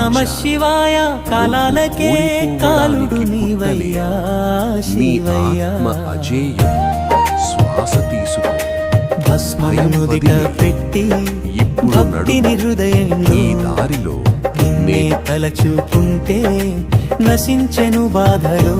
నమ శివాయ కాలాలకే కాలుడు నీవయ్యా శివయ్యా అజేయం శ్వాస తీసుకో భస్మముదిట పెట్టి భక్తిని హృదయంలో ఈ దారిలో నిన్నే తలచుకుంటే నశించెను బాధలో